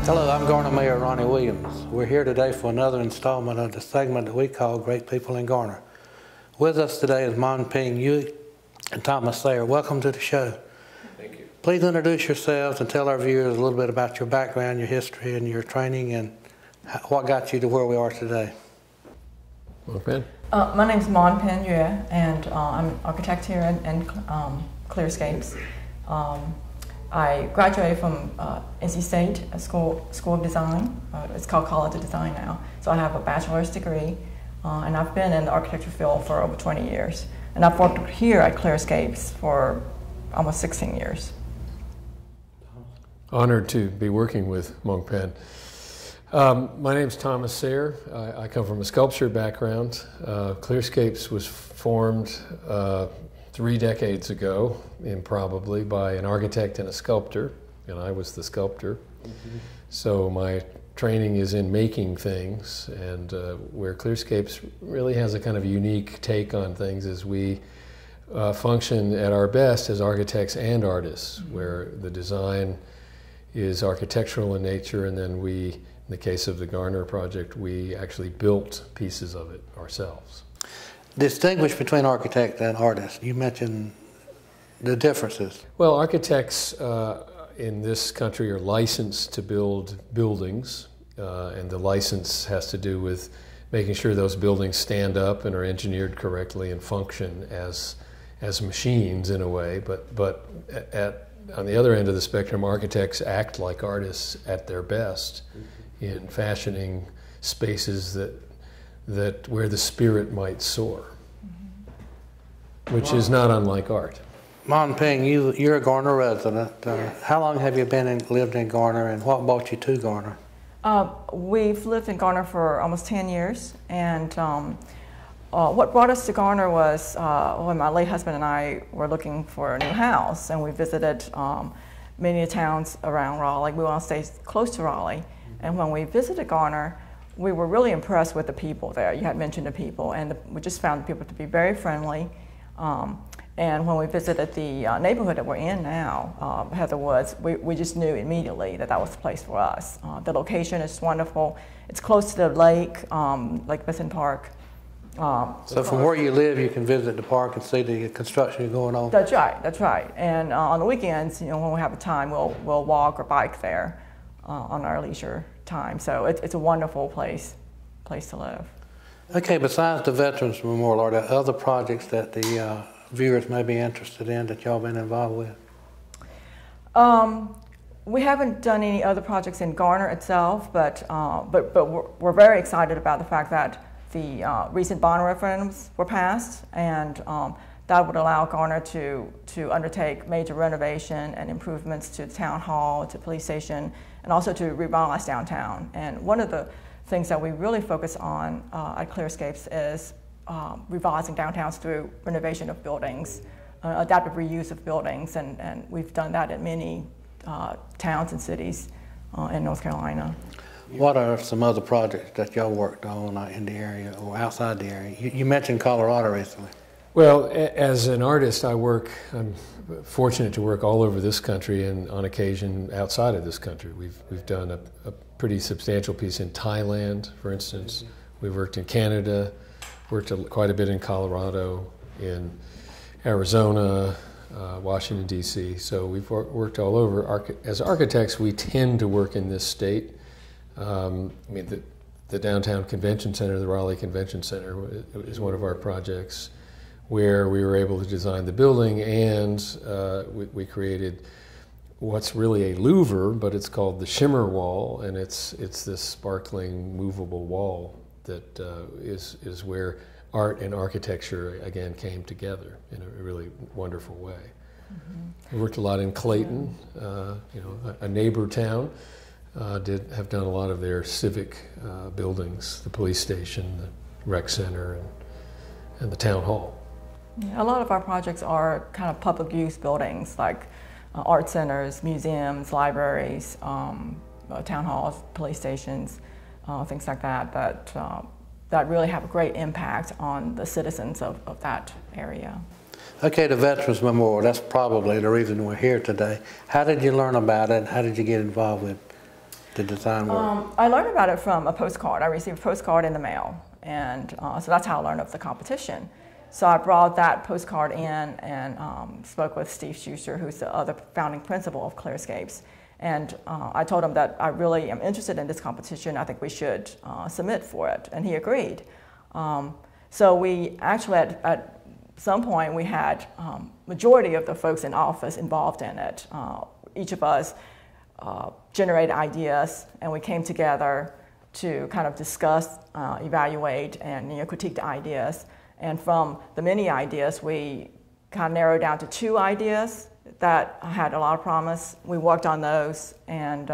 Hello, I'm Garner Mayor Ronnie Williams. We're here today for another installment of the segment that we call Great People in Garner. With us today is Mon Peng Yueh and Thomas Sayre. Welcome to the show. Thank you. Please introduce yourselves and tell our viewers a little bit about your background, your history, and your training, and what got you to where we are today. Mon Peng. My name is Mon Peng Yueh, and I'm an architect here in Clearscapes. I graduated from NC State School of Design. It's called College of Design now. So I have a bachelor's degree, and I've been in the architecture field for over 20 years. And I've worked here at Clearscapes for almost 16 years. Honored to be working with Mon Peng. My name's Thomas Sayre. I come from a sculpture background. Clearscapes was formed 3 decades ago, improbably, by an architect and a sculptor, and I was the sculptor. Mm-hmm. So my training is in making things, and where Clearscapes really has a kind of unique take on things is we function at our best as architects and artists, mm-hmm. where the design is architectural in nature, and then we, in the case of the Garner project, we actually built pieces of it ourselves. Distinguish between architect and artist. You mentioned the differences. Well, architects in this country are licensed to build buildings, and the license has to do with making sure those buildings stand up and are engineered correctly and function as machines in a way. But on the other end of the spectrum, architects act like artists at their best in fashioning spaces that where the spirit might soar, which is not unlike art. Mon Peng, you're a Garner resident. How long have you lived in Garner, and what brought you to Garner? We've lived in Garner for almost 10 years, and what brought us to Garner was when my late husband and I were looking for a new house, and we visited many towns around Raleigh. We want to stay close to Raleigh, and when we visited Garner, we were really impressed with the people there. You had mentioned the people, and we just found the people to be very friendly. And when we visited the neighborhood that we're in now, Heather Woods, we just knew immediately that that was the place for us. The location is wonderful. It's close to the lake, Lake Basin Park. So from where you live, you can visit the park and see the construction going on? That's right, that's right. And on the weekends, you know, when we have a time, we'll walk or bike there on our leisure time. So it's a wonderful place to live. Okay, besides the Veterans Memorial, are there other projects that the viewers may be interested in that y'all been involved with? We haven't done any other projects in Garner itself, but we're very excited about the fact that the recent bond referendums were passed, and that would allow Garner to undertake major renovation and improvements to the town hall, to the police station, and also to revitalize downtown. And one of the things that we really focus on at Clearscapes is revitalizing downtowns through renovation of buildings, adaptive reuse of buildings, and we've done that in many towns and cities in North Carolina. What are some other projects that y'all worked on in the area or outside the area? You mentioned Colorado recently. Well, as an artist, I'm fortunate to work all over this country and on occasion outside of this country. We've done a pretty substantial piece in Thailand, for instance. We've worked in Canada, worked quite a bit in Colorado, in Arizona, Washington, D.C. So we've worked all over. As architects, we tend to work in this state. I mean, the Downtown Convention Center, the Raleigh Convention Center, is one of our projects where we were able to design the building, and we created what's really a louver, but it's called the Shimmer Wall, and it's this sparkling, movable wall that is where art and architecture again came together in a really wonderful way. Mm-hmm. We worked a lot in Clayton, a neighbor town. Have done a lot of their civic buildings, the police station, the rec center, and the town hall. Yeah, a lot of our projects are kind of public use buildings, like art centers, museums, libraries, town halls, police stations, things like that, that really have a great impact on the citizens of that area. Okay, the Veterans Memorial, that's probably the reason we're here today. How did you learn about it? How did you get involved with it? the design work? I learned about it from a postcard. I received a postcard in the mail, and so that's how I learned of the competition. So I brought that postcard in and spoke with Steve Schuster, who's the other founding principal of Clearscapes. And I told him that I really am interested in this competition. I think we should submit for it, and he agreed. So we actually, at some point, we had majority of the folks in office involved in it. Each of us generated ideas, and we came together to kind of discuss, evaluate, and critique the ideas. And from the many ideas, we kind of narrowed down to 2 ideas that had a lot of promise. We worked on those, and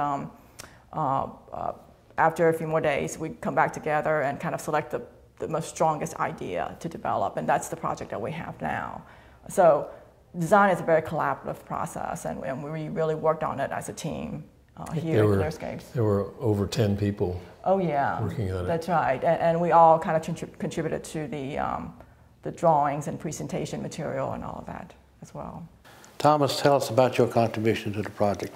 after a few more days, we'd come back together and kind of select the most strongest idea to develop, and that's the project that we have now. So design is a very collaborative process, and we really worked on it as a team here at Clearscapes. There were over 10 people working on it. That's right, and we all kind of contributed to the drawings and presentation material and all of that as well. Thomas, tell us about your contribution to the project.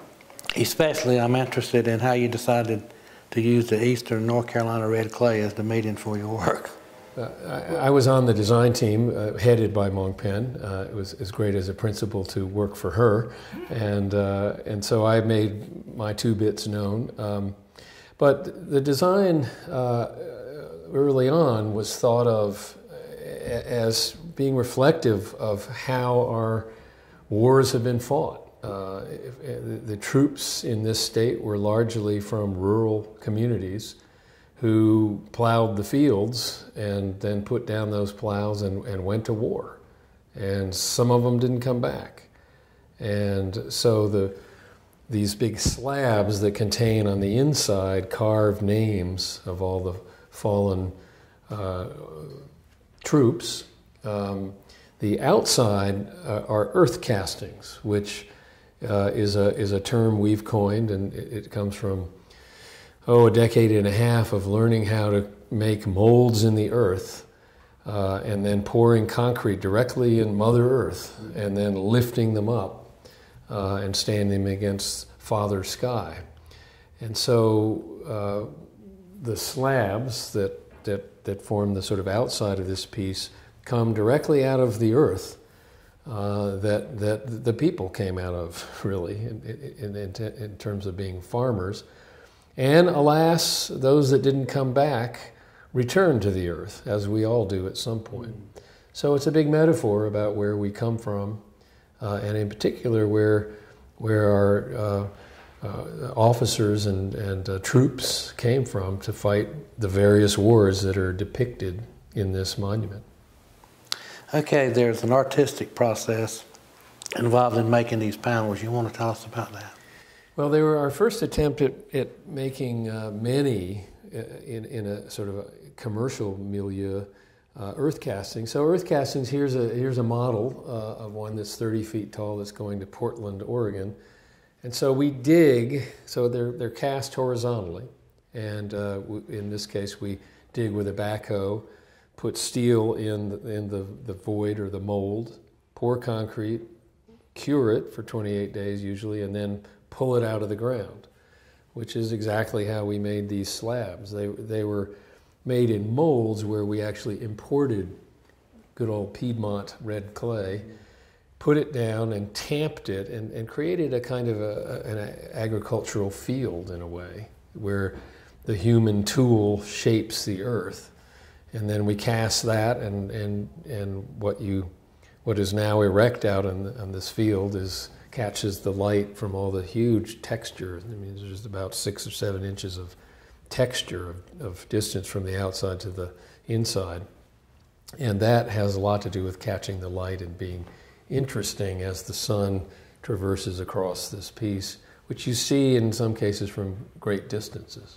Especially, I'm interested in how you decided to use the Eastern North Carolina red clay as the medium for your work. I was on the design team headed by Mon Peng. It was great as a principal to work for her, and so I made my 2 bits known. But the design early on was thought of as being reflective of how our wars have been fought. The troops in this state were largely from rural communities who plowed the fields and then put down those plows and went to war. And some of them didn't come back. And so these big slabs that contain on the inside carved names of all the fallen troops. The outside are earth castings, which is a term we've coined, and it comes from a decade and a half of learning how to make molds in the earth and then pouring concrete directly in Mother Earth and then lifting them up and standing them against Father Sky. And so the slabs that form the sort of outside of this piece come directly out of the earth that the people came out of, really, in terms of being farmers. And alas, those that didn't come back returned to the earth, as we all do at some point. So it's a big metaphor about where we come from, and in particular where our officers and troops came from to fight the various wars that are depicted in this monument. Okay, there's an artistic process involved in making these panels. You want to tell us about that? Well, they were our first attempt at making many in a sort of a commercial milieu earth castings. So earth castings, here's a model of one that's 30 feet tall that's going to Portland, Oregon. And so we dig, so they're cast horizontally. And in this case, we dig with a backhoe, put steel in the void or the mold, pour concrete, cure it for 28 days usually, and then pull it out of the ground, which is exactly how we made these slabs. They were made in molds where we actually imported good old Piedmont red clay, put it down and tamped it and created a kind of an agricultural field in a way, where the human tool shapes the earth. And then we cast that, and what is now erect out on this field catches the light from all the huge texture. I mean, there's just about 6 or 7 inches of texture of distance from the outside to the inside. And that has a lot to do with catching the light and being interesting as the sun traverses across this piece, which you see in some cases from great distances.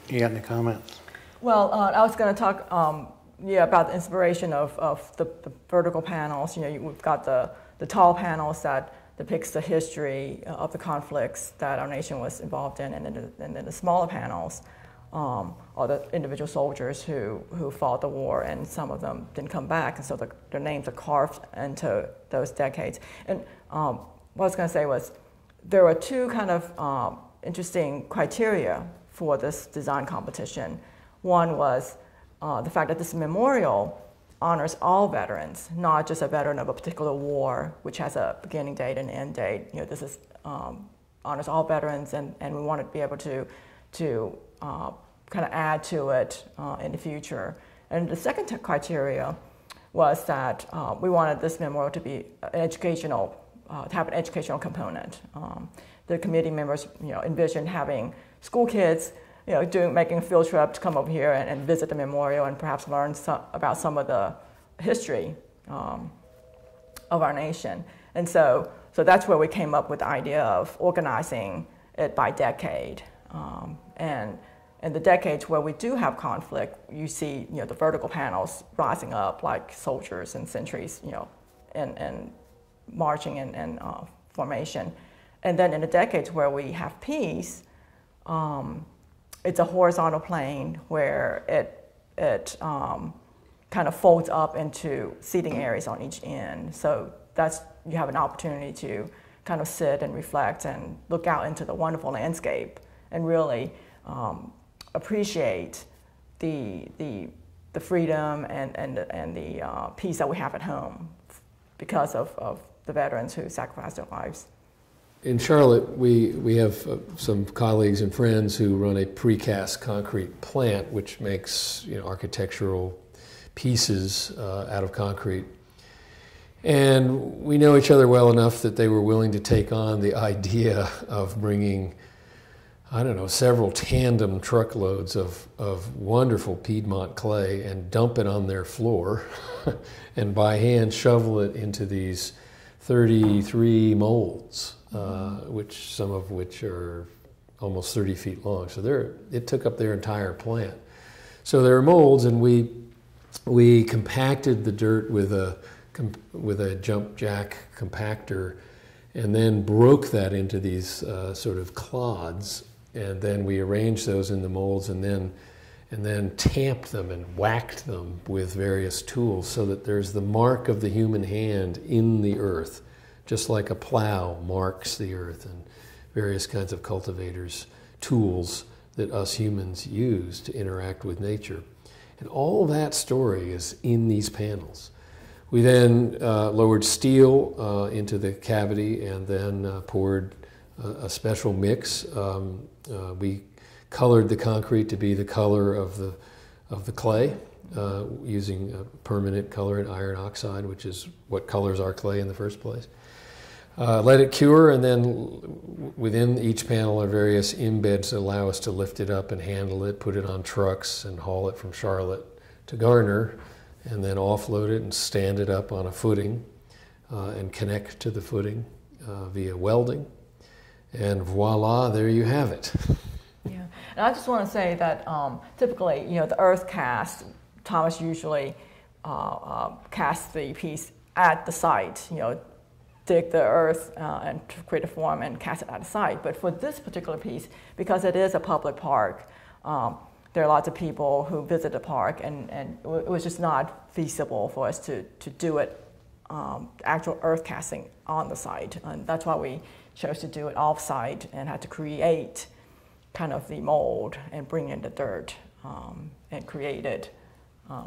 You got any comments? Well, I was going to talk about the inspiration of the vertical panels. We've got the tall panels that depicts the history of the conflicts that our nation was involved in, and then the smaller panels are the individual soldiers who fought the war, and some of them didn't come back, and so their names are carved into those decades. And what I was going to say was there were 2 kind of interesting criteria for this design competition. One was the fact that this memorial honors all veterans, not just a veteran of a particular war, which has a beginning date and end date. You know, this is honors all veterans, and we wanted to be able to kind of add to it in the future. And the second criteria was that we wanted this memorial to be educational, to have an educational component. The committee members, envisioned having school kids, making a field trip to come over here and visit the memorial and perhaps learn about some of the history of our nation. And so that's where we came up with the idea of organizing it by decade. And in the decades where we do have conflict, you see, the vertical panels rising up like soldiers and sentries, and marching and formation. And then in the decades where we have peace, it's a horizontal plane where it kind of folds up into seating areas on each end. So you have an opportunity to kind of sit and reflect and look out into the wonderful landscape and really appreciate the freedom and the peace that we have at home because of the veterans who sacrificed their lives. In Charlotte, we have some colleagues and friends who run a precast concrete plant, which makes architectural pieces out of concrete. And we know each other well enough that they were willing to take on the idea of bringing, several tandem truckloads of wonderful Piedmont clay and dump it on their floor and by hand shovel it into these 33 molds. Some of which are almost 30 feet long. So it took up their entire plant. So there are molds, and we compacted the dirt with a jump jack compactor, and then broke that into these sort of clods, and then we arranged those in the molds, and then tamped them and whacked them with various tools so that there's the mark of the human hand in the earth, just like a plow marks the earth, and various kinds of cultivators, tools that us humans use to interact with nature. And all that story is in these panels. We then lowered steel into the cavity and then poured a special mix. We colored the concrete to be the color of the clay, using a permanent colorant iron oxide, which is what colors our clay in the first place. Let it cure, and then within each panel are various embeds that allow us to lift it up and handle it, put it on trucks and haul it from Charlotte to Garner, and then offload it and stand it up on a footing and connect to the footing via welding. And voila, there you have it. Yeah, and I just want to say that typically, the earth cast, Thomas usually casts the piece at the site, dig the earth and create a form and cast it at the site. But for this particular piece, because it is a public park, there are lots of people who visit the park, and it was just not feasible for us to do it, actual earth casting on the site. And that's why we chose to do it off-site and had to create kind of the mold and bring in the dirt and create it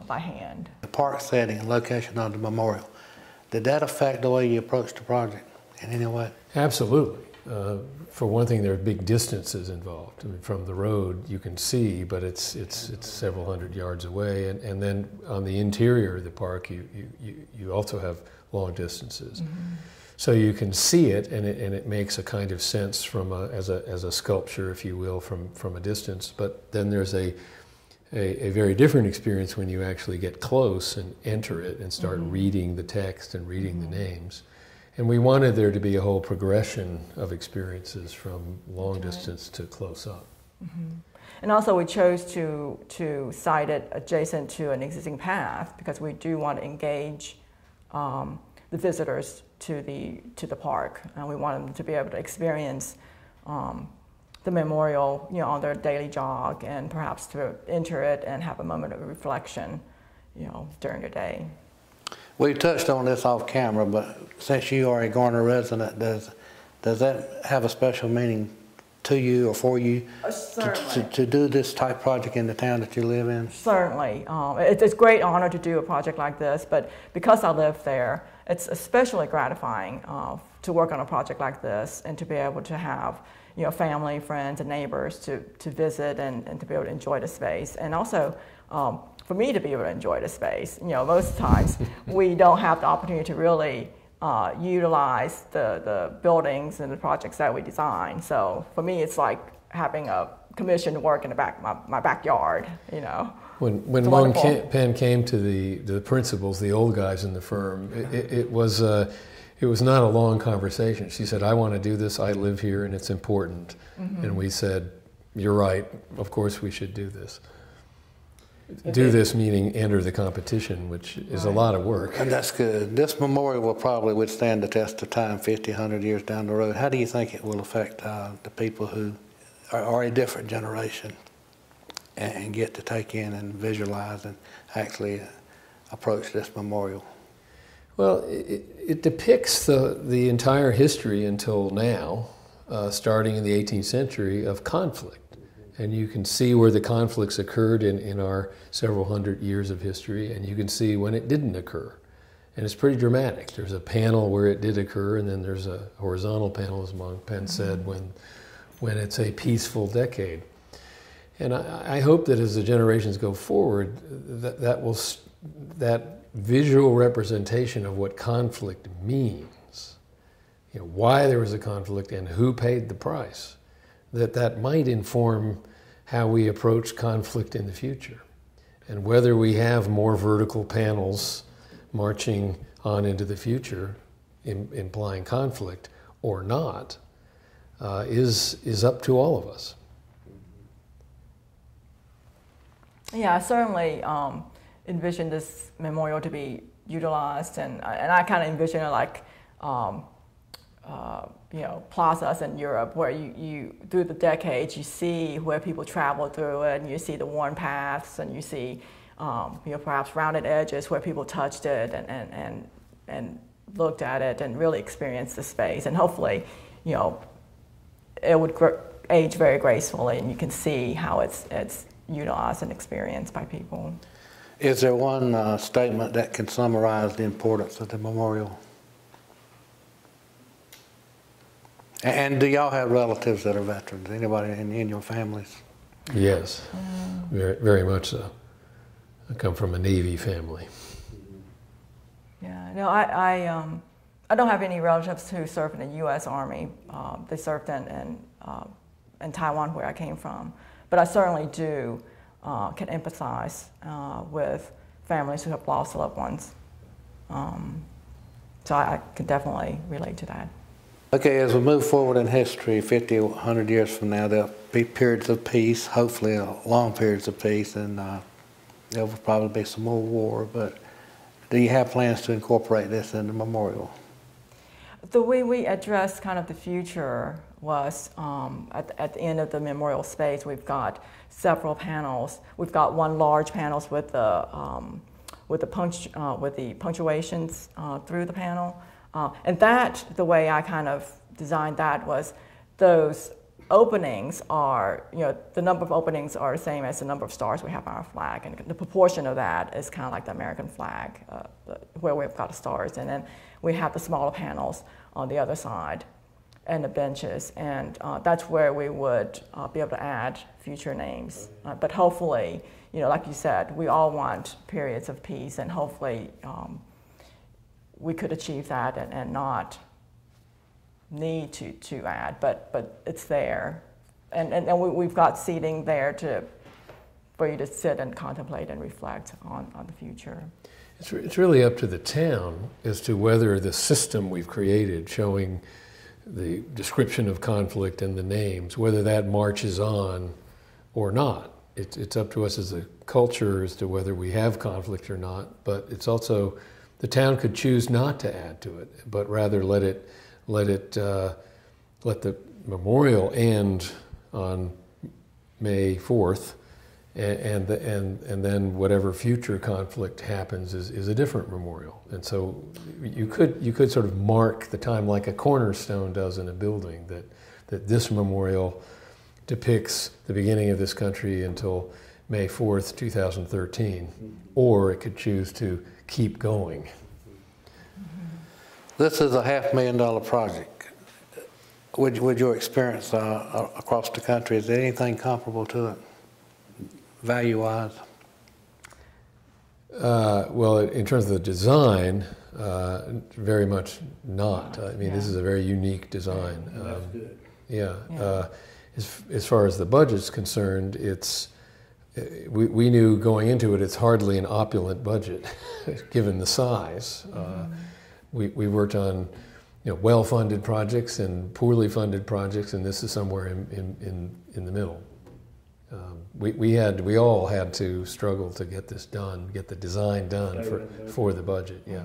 by hand. The park setting and location of the memorial, did that affect the way you approached the project in any way? Absolutely. For one thing, there are big distances involved. I mean, from the road you can see, but it's several hundred yards away. And then on the interior of the park, you also have long distances. Mm-hmm. So you can see it, and it makes a kind of sense as a sculpture, if you will, from a distance. But then there's a very different experience when you actually get close and enter it and start mm-hmm. reading the text and reading mm-hmm. the names. And we wanted there to be a whole progression of experiences from long distance to close up. Mm-hmm. And also we chose to site it adjacent to an existing path because we do want to engage the visitors to the park. And we want them to be able to experience the memorial, on their daily jog, and perhaps to enter it and have a moment of reflection, during the day. We touched on this off camera, but since you are a Garner resident, does that have a special meaning to you or for you Certainly. to do this type project in the town that you live in? Certainly. It's a great honor to do a project like this, but because I live there, it's especially gratifying to work on a project like this and to be able to have family, friends, and neighbors to visit and to be able to enjoy the space. And also for me to be able to enjoy the space. Most times we don't have the opportunity to really utilize the buildings and the projects that we design. So for me, it's like having a commissioned work in my backyard. When Mon Peng came to the principals, the old guys in the firm, it was not a long conversation. She said, "I want to do this. I live here, and it's important." And we said, "You're right. Of course, we should do this." Do this meaning enter the competition, which is a lot of work. And that's good. This memorial will probably withstand the test of time 50, 100 years down the road. How do you think it will affect the people who are a different generation and get to take in and visualize and actually approach this memorial? Well, it depicts the entire history until now, starting in the 18th century, of conflict. And you can see where the conflicts occurred in our several hundred years of history, and you can see when it didn't occur. And it's pretty dramatic. There's a panel where it did occur, and then there's a horizontal panel, as Mon Peng said, when it's a peaceful decade. And I hope that as the generations go forward, that visual representation of what conflict means, why there was a conflict and who paid the price, that might inform how we approach conflict in the future. And whether we have more vertical panels marching on into the future, implying conflict, or not, is up to all of us. Yeah, I certainly envision this memorial to be utilized, and I kind of envision it like plazas in Europe, where you through the decades you see where people travel through it, and you see the worn paths, and you see perhaps rounded edges where people touched it and looked at it and really experienced the space. And hopefully, it would age very gracefully, and you can see how it's utilized and experienced by people. Is there one statement that can summarize the importance of the memorial? And do y'all have relatives that are veterans? Anybody in your families? Yes, very, very much so. I come from a Navy family. Yeah, no, I don't have any relatives who served in the U.S. Army. They served in Taiwan, where I came from. But I certainly can empathize with families who have lost loved ones. So I can definitely relate to that. Okay, as we move forward in history, 50, 100 years from now, there'll be periods of peace, hopefully long periods of peace, and there will probably be some more war, but do you have plans to incorporate this in the memorial? The way we addressed kind of the future was at the end of the memorial space, we've got several panels. We've got one large panel with the punctuations through the panel. And the way I kind of designed that was those openings are, the number of openings are the same as the number of stars we have on our flag. And the proportion of that is kind of like the American flag, where we've got the stars. And then we have the smaller panels on the other side and the benches. And that's where we would be able to add future names. But hopefully, like you said, we all want periods of peace, and hopefully, we could achieve that and not need to add, but it's there. And we've got seating there for you to sit and contemplate and reflect on the future. It's really up to the town as to whether the system we've created, showing the description of conflict and the names, whether that marches on or not. It's up to us as a culture as to whether we have conflict or not, but it's also the town could choose not to add to it, but rather let the memorial end on May 4th, and then whatever future conflict happens is a different memorial. And so you could sort of mark the time like a cornerstone does in a building, that this memorial depicts the beginning of this country until May 4th, 2013, or it could choose to keep going. This is a $500,000 project. With your experience across the country, is there anything comparable to it, value-wise? Well, in terms of the design, very much not. I mean, this is a very unique design. That's good. Yeah. As far as the budget's concerned, we knew going into it, it's hardly an opulent budget, given the size. We worked on well-funded projects and poorly funded projects, and this is somewhere in the middle. We all had to struggle to get this done, get the design done for the budget. Yeah.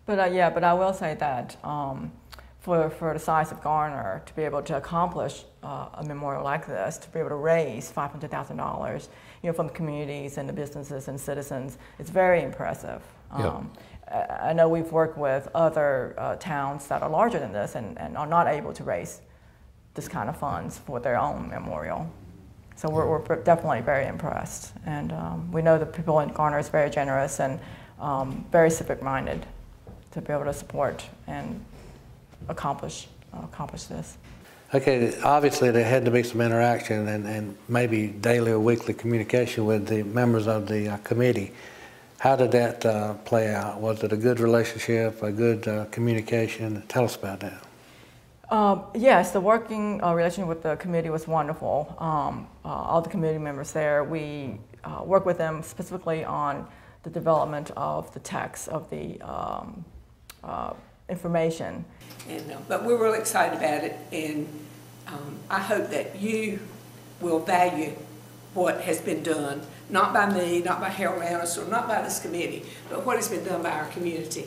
But I will say that for the size of Garner, to be able to accomplish a memorial like this, to be able to raise $500,000, from the communities and the businesses and citizens, it's very impressive. I know we've worked with other towns that are larger than this and are not able to raise this kind of funds for their own memorial. So we're definitely very impressed. And we know the people in Garner is very generous and very civic-minded to be able to support and accomplish this. Okay, obviously there had to be some interaction and maybe daily or weekly communication with the members of the committee. How did that play out? Was it a good relationship, a good communication? Tell us about that. Yes, the working relationship with the committee was wonderful. All the committee members there, we worked with them specifically on the development of the text of the information. But we're really excited about it, and I hope that you will value what has been done, not by me, not by Harold Annis, or not by this committee, but what has been done by our community.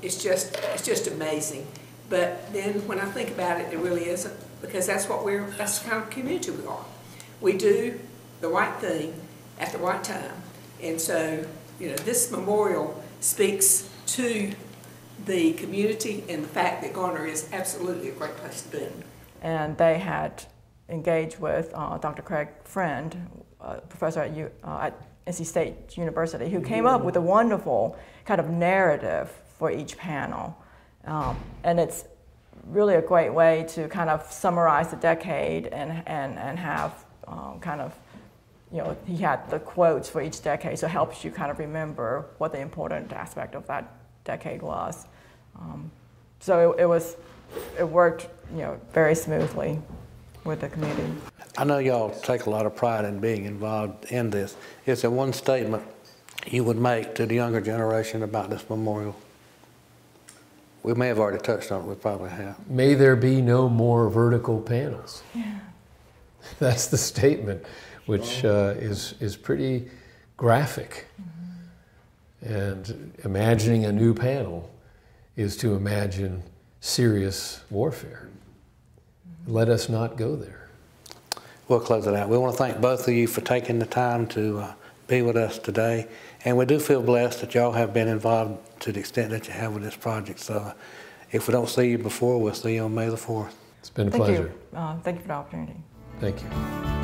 It's just amazing. But then when I think about it, it really isn't, because that's the kind of community we are. We do the right thing at the right time. And so, this memorial speaks to the community and the fact that Garner is absolutely a great place to be. And they had engaged with Dr. Craig Friend, professor at NC State University, who came up with a wonderful kind of narrative for each panel. And it's really a great way to kind of summarize the decade and have he had the quotes for each decade, so it helps you kind of remember what the important aspect of that decade was. So it worked very smoothly with the community. I know y'all take a lot of pride in being involved in this. Is there one statement you would make to the younger generation about this memorial? We may have already touched on it, we probably have. May there be no more vertical panels. Yeah. That's the statement, which is pretty graphic. And imagining a new panel is to imagine serious warfare. Let us not go there. We'll close it out. We want to thank both of you for taking the time to be with us today. And we do feel blessed that y'all have been involved to the extent that you have with this project. So if we don't see you before, we'll see you on May the 4th. It's been a pleasure. Thank you for the opportunity. Thank you.